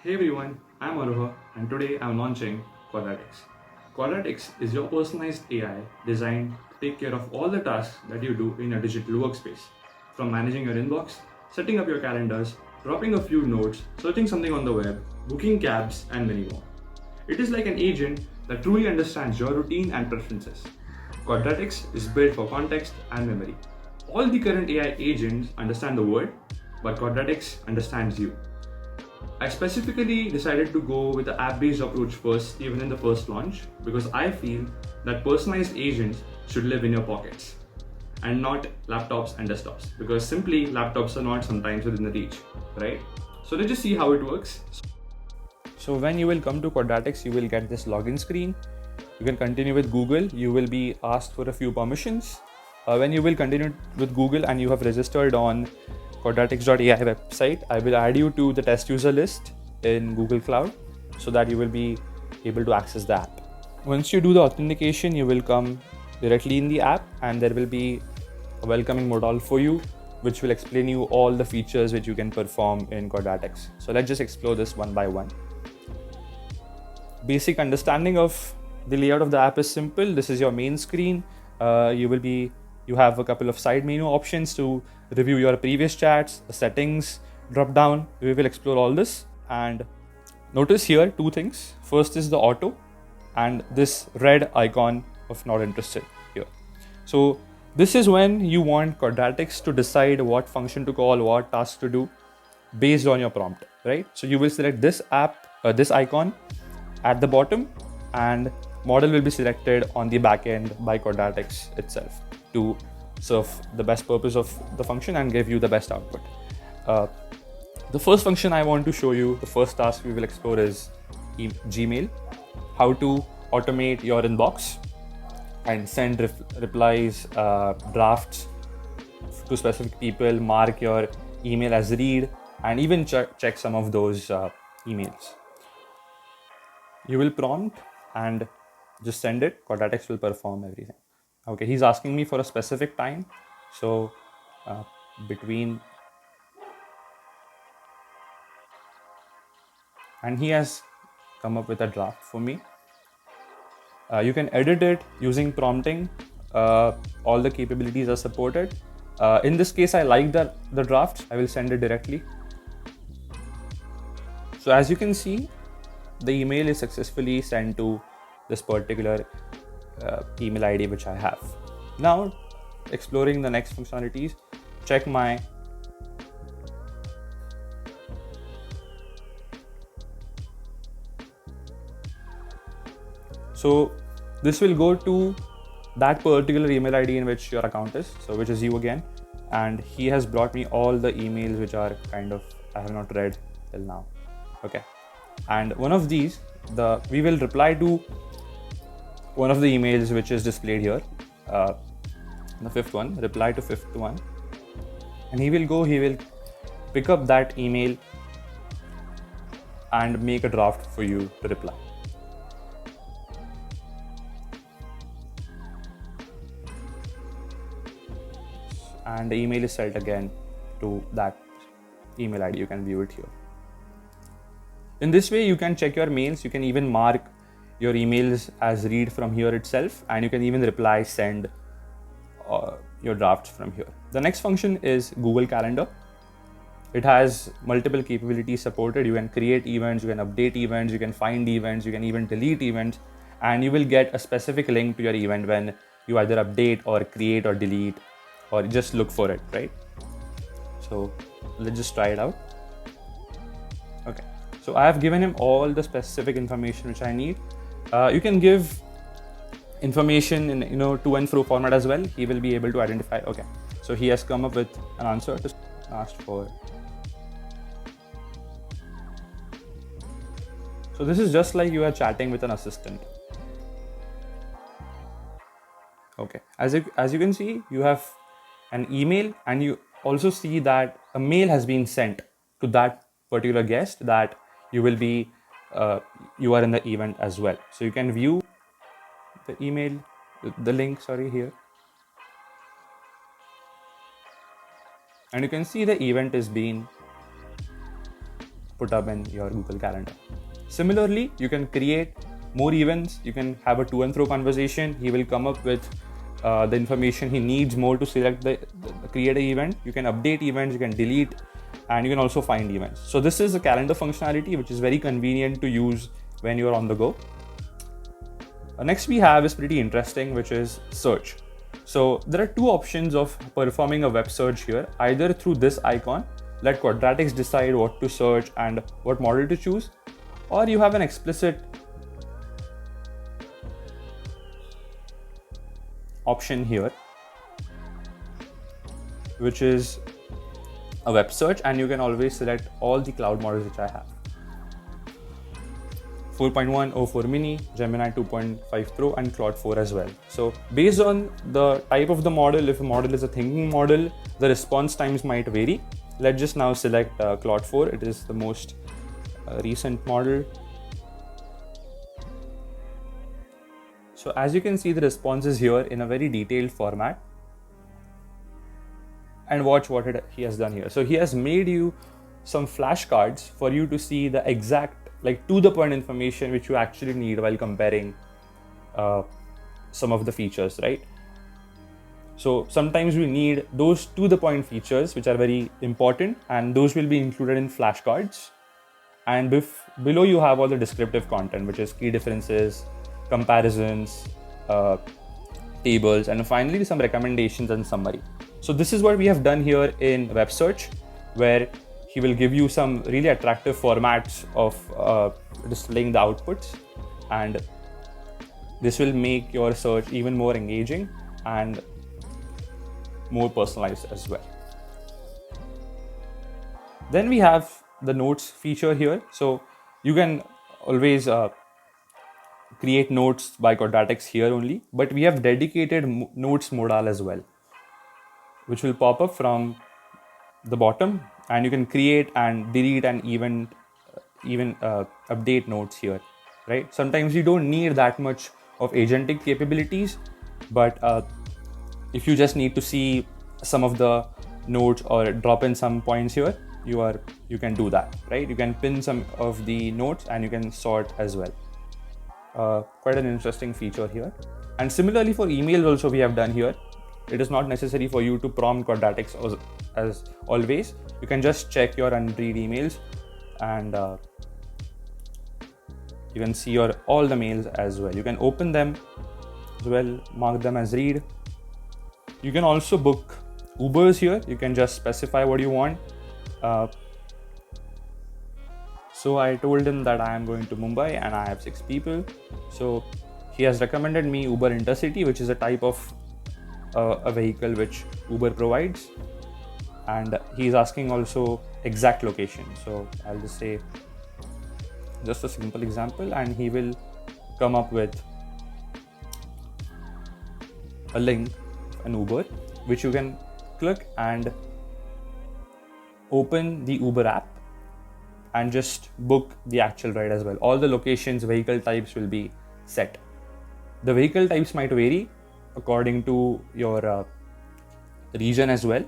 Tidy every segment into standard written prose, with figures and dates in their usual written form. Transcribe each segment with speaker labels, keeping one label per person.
Speaker 1: Hey everyone, I'm Aruha and today I'm launching Quadratics. Quadratics is your personalized AI designed to take care of all the tasks that you do in a digital workspace. From managing your inbox, setting up your calendars, dropping a few notes, searching something on the web, booking cabs, and many more. It is like an agent that truly understands your routine and preferences. Quadratics is built for context and memory. All the current AI agents understand the word, but Quadratics understands you. I specifically decided to go with the app-based approach first, even in the first launch, because I feel that personalized agents should live in your pockets and not laptops and desktops, because simply laptops are not sometimes within the reach, right? So let's just see how it works. So when you will come to Quadratics, you will get this login screen. You can continue with Google. You will be asked for a few permissions. When you will continue with Google and you have registered on Quadratics.ai website, I will add you to the test user list in Google Cloud so that you will be able to access the app. Once you do the authentication, you will come directly in the app and there will be a welcoming modal for you, which will explain you all the features which you can perform in Quadratics. So let's just explore this one by one. Basic understanding of the layout of the app is simple. This is your main screen. You have a couple of side menu options to review your previous chats, the settings drop down. We will explore all this, and notice here two things. First is the auto and this red icon of not interested here. So this is when you want Quadratics to decide what function to call, what task to do based on your prompt, right? So you will select this this icon at the bottom, and model will be selected on the backend by Quadratics itself to serve the best purpose of the function and give you the best output. The first function I want to show you, the first task we will explore is Gmail, how to automate your inbox and send replies, drafts to specific people, mark your email as read, and even check some of those emails. You will prompt and just send it. Quadratics will perform everything. Okay, he's asking me for a specific time. So between, and he has come up with a draft for me. You can edit it using prompting. All the capabilities are supported. In this case, I like the draft. I will send it directly. So as you can see, the email is successfully sent to this particular email ID which I have. Now, exploring the next functionalities, check my so this will go to that particular email ID in which your account is, so which is you again, and he has brought me all the emails which are kind of I have not read till now. Okay, and one of these, we will reply to one of the emails which is displayed here, the fifth one, reply to fifth one, and he will pick up that email and make a draft for you to reply. And the email is sent again to that email ID. You can view it here. In this way, you can check your mails. You can even mark your emails as read from here itself, and you can even reply, send your drafts from here. The next function is Google Calendar. It has multiple capabilities supported. You can create events, you can update events, you can find events, you can even delete events, and you will get a specific link to your event when you either update or create or delete or just look for it, right? So let's just try it out. Okay, so I have given him all the specific information which I need. You can give information in to and fro format as well. He will be able to identify. Okay, so he has come up with an answer to ask for. So this is just like you are chatting with an assistant. Okay, as you can see, you have an email, and you also see that a mail has been sent to that particular guest that you will be you are in the event as well. So you can view the email, the link, here, and you can see the event is being put up in your Google Calendar. Similarly, you can create more events. You can have a to and fro conversation. He will come up with the information he needs more to select the create an event. You can update events, you can delete, and you can also find events. So this is a calendar functionality which is very convenient to use when you're on the go. Next we have is pretty interesting, which is search. So there are two options of performing a web search here, either through this icon, let Quadratics decide what to search and what model to choose, or you have an explicit option here, which is a web search, and you can always select all the cloud models which I have. 4.1, O4 Mini, Gemini 2.5 Pro, and Claude 4 as well. So based on the type of the model, if a model is a thinking model, the response times might vary. Let's just now select Claude 4. It is the most recent model. So as you can see, the response is here in a very detailed format. And watch what he has done here. So he has made you some flashcards for you to see the exact, like to the point information which you actually need while comparing some of the features, right? So sometimes we need those to the point features which are very important, and those will be included in flashcards. And below you have all the descriptive content, which is key differences, comparisons, tables, and finally some recommendations and summary. So this is what we have done here in web search, where he will give you some really attractive formats of displaying the outputs, and this will make your search even more engaging and more personalized as well. Then we have the notes feature here. So you can always create notes by Quadratics here only, but we have dedicated notes modal as well, which will pop up from the bottom, and you can create and delete and even update notes here, right? Sometimes you don't need that much of agentic capabilities, but if you just need to see some of the notes or drop in some points here, you can do that, right? You can pin some of the notes and you can sort as well. Quite an interesting feature here. And similarly for emails also we have done here. It is not necessary for you to prompt Quadratics as always. You can just check your unread emails, and you can see all the mails as well. You can open them as well, mark them as read. You can also book Ubers here. You can just specify what you want. So I told him that I am going to Mumbai and I have 6 people. So he has recommended me Uber Intercity, which is a type of a vehicle which Uber provides, and he is asking also exact location. So I'll just say just a simple example, and he will come up with a link, an Uber, which you can click and open the Uber app and just book the actual ride as well. All the locations, vehicle types will be set. The vehicle types might vary according to your region as well.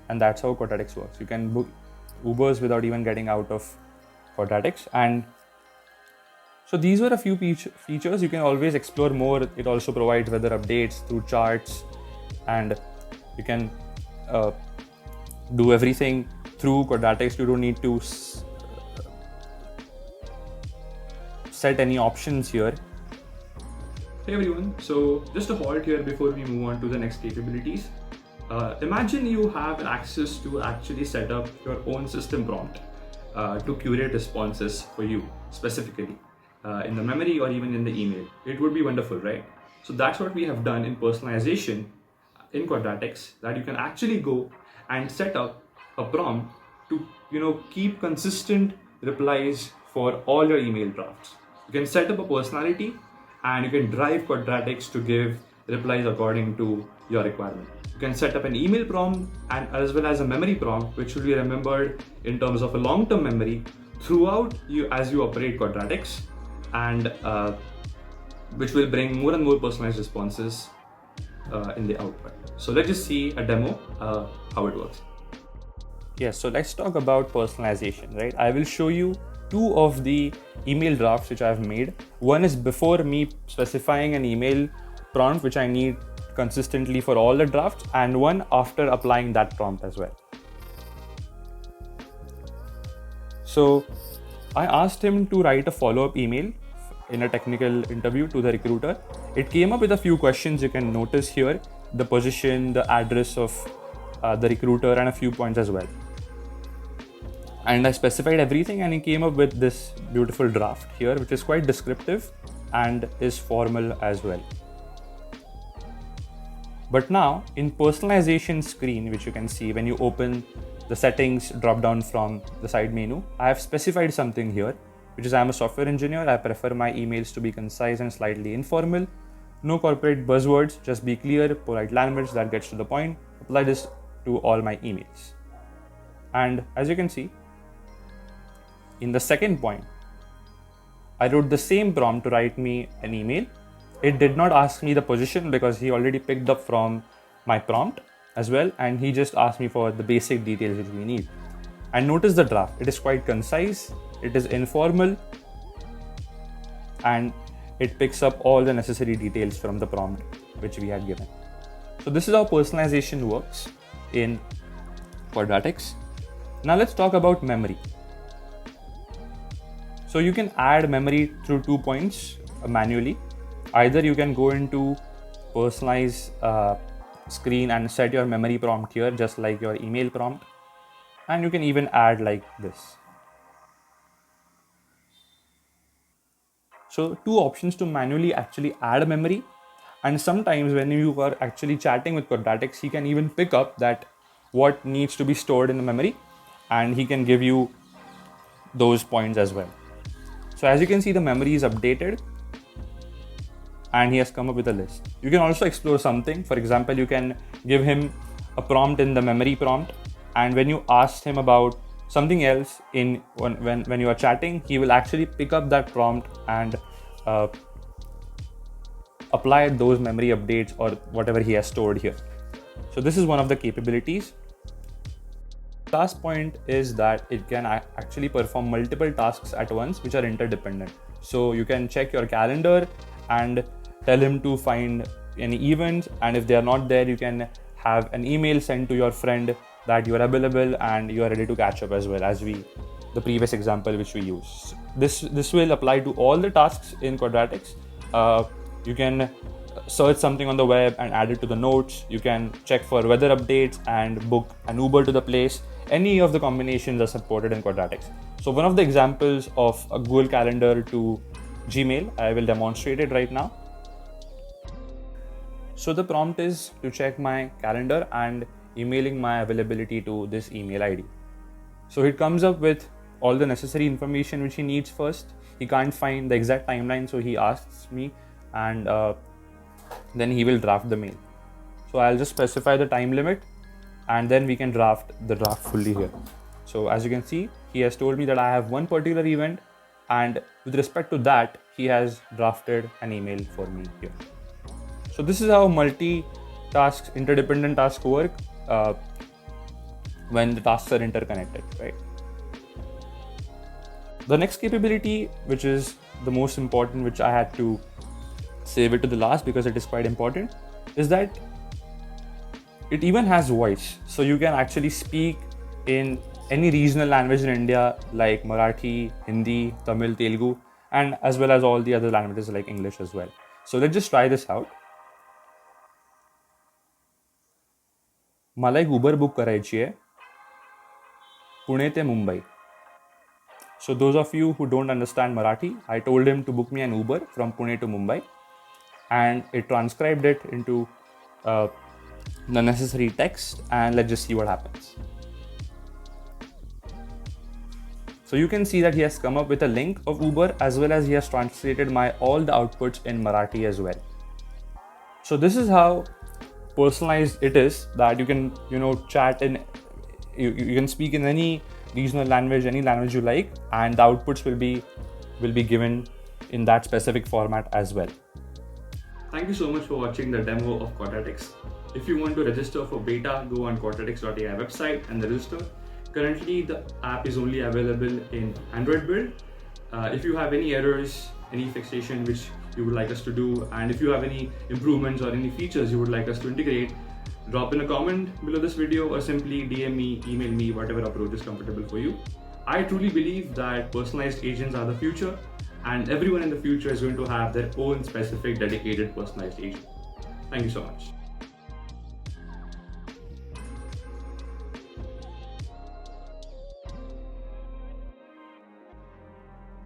Speaker 1: And that's how Quadratics works. You can book Ubers without even getting out of Quadratics. And so these were a few features. You can always explore more. It also provides weather updates through charts, and you can do everything through Quadratics. You don't need to set any options here.
Speaker 2: Hey everyone, so just a halt here before we move on to the next capabilities. Imagine you have access to actually set up your own system prompt to curate responses for you specifically in the memory or even in the email. It would be wonderful, right? So that's what we have done in personalization in Quadratics, that you can actually go and set up a prompt to keep consistent replies for all your email drafts. You can set up a personality and you can drive Quadratics to give replies according to your requirement. You can set up an email prompt and as well as a memory prompt, which will be remembered in terms of a long-term memory throughout you as you operate Quadratics, and which will bring more and more personalized responses
Speaker 1: in the output. So let's just see a demo how it works.
Speaker 2: Yes, so let's talk about personalization, right? I will show you two of the email drafts which I've made. One is before me specifying an email prompt which I need consistently for all the drafts, and one after applying that prompt as well. So I asked him to write a follow-up email in a technical interview to the recruiter. It came up with a few questions. You can notice here the position, the address of the recruiter, and a few points as well. And I specified everything, and he came up with this beautiful draft here, which is quite descriptive and is formal as well. But now in personalization screen, which you can see when you open the settings drop down from the side menu, I have specified something here, which is I'm a software engineer. I prefer my emails to be concise and slightly informal. No corporate buzzwords, just be clear, polite language that gets to the point. Apply this to all my emails. And as you can see, in the second point, I wrote the same prompt to write me an email. It did not ask me the position because he already picked up from my prompt as well, and he just asked me for the basic details which we need. And notice the draft. It is quite concise, it is informal, and it picks up all the necessary details from the prompt which we had given. So this is how personalization works in Quadratics. Now let's talk about memory. So you can add memory through 2 points manually. Either you can go into personalize screen and set your memory prompt here, just like your email prompt. And you can even add like this. So 2 options to manually actually add memory. And sometimes when you are actually chatting with Quadratics, he can even pick up that what needs to be stored in the memory, and he can give you those points as well. So as you can see, the memory is updated and he has come up with a list. You can also explore something. For example, you can give him a prompt in the memory prompt, and when you ask him about something else when you are chatting, he will actually pick up that prompt and apply those memory updates or whatever he has stored here. So this is one of the capabilities. Last point is that it can actually perform multiple tasks at once which are interdependent. So you can check your calendar and tell him to find any events, and if they are not there, you can have an email sent to your friend that you are available and you are ready to catch up, as well as the previous example which we use. This will apply to all the tasks in Quadratics. You can search something on the web and add it to the notes. You can check for weather updates and book an Uber to the place. Any of the combinations are supported in Quadratics. So one of the examples of a Google Calendar to Gmail, I will demonstrate it right now. So the prompt is to check my calendar and emailing my availability to this email ID. So it comes up with all the necessary information which he needs first. He can't find the exact timeline, so he asks me, and then he will draft the mail. So I'll just specify the time limit, and then we can draft the draft fully here. So as you can see, he has told me that I have one particular event, and with respect to that, he has drafted an email for me here. So this is how multi-tasks, interdependent tasks work when the tasks are interconnected, right? The next capability, which is the most important, which I had to save it to the last because it is quite important, is that it even has voice. So you can actually speak in any regional language in India like Marathi, Hindi, Tamil, Telugu, and as well as all the other languages like English as well. So let's just try this out. मला एक Uber book करायची आहे पुणे ते Mumbai. So those of you who don't understand Marathi, I told him to book me an Uber from Pune to Mumbai, and it transcribed it into the necessary text, and let's just see what happens. So you can see that he has come up with a link of Uber, as well as he has translated all the outputs in Marathi as well. So this is how personalized it is, that you can chat in, you can speak in any regional language, any language you like, and the outputs will be given in that specific format as well.
Speaker 1: Thank you so much for watching the demo of Quadratics. If you want to register for beta, go on Quadratics.ai website and register. Currently, the app is only available in Android build. If you have any errors, any fixation which you would like us to do, and if you have any improvements or any features you would like us to integrate, drop in a comment below this video or simply DM me, email me, whatever approach is comfortable for you. I truly believe that personalized agents are the future, and everyone in the future is going to have their own specific dedicated personalized agent. Thank you so much.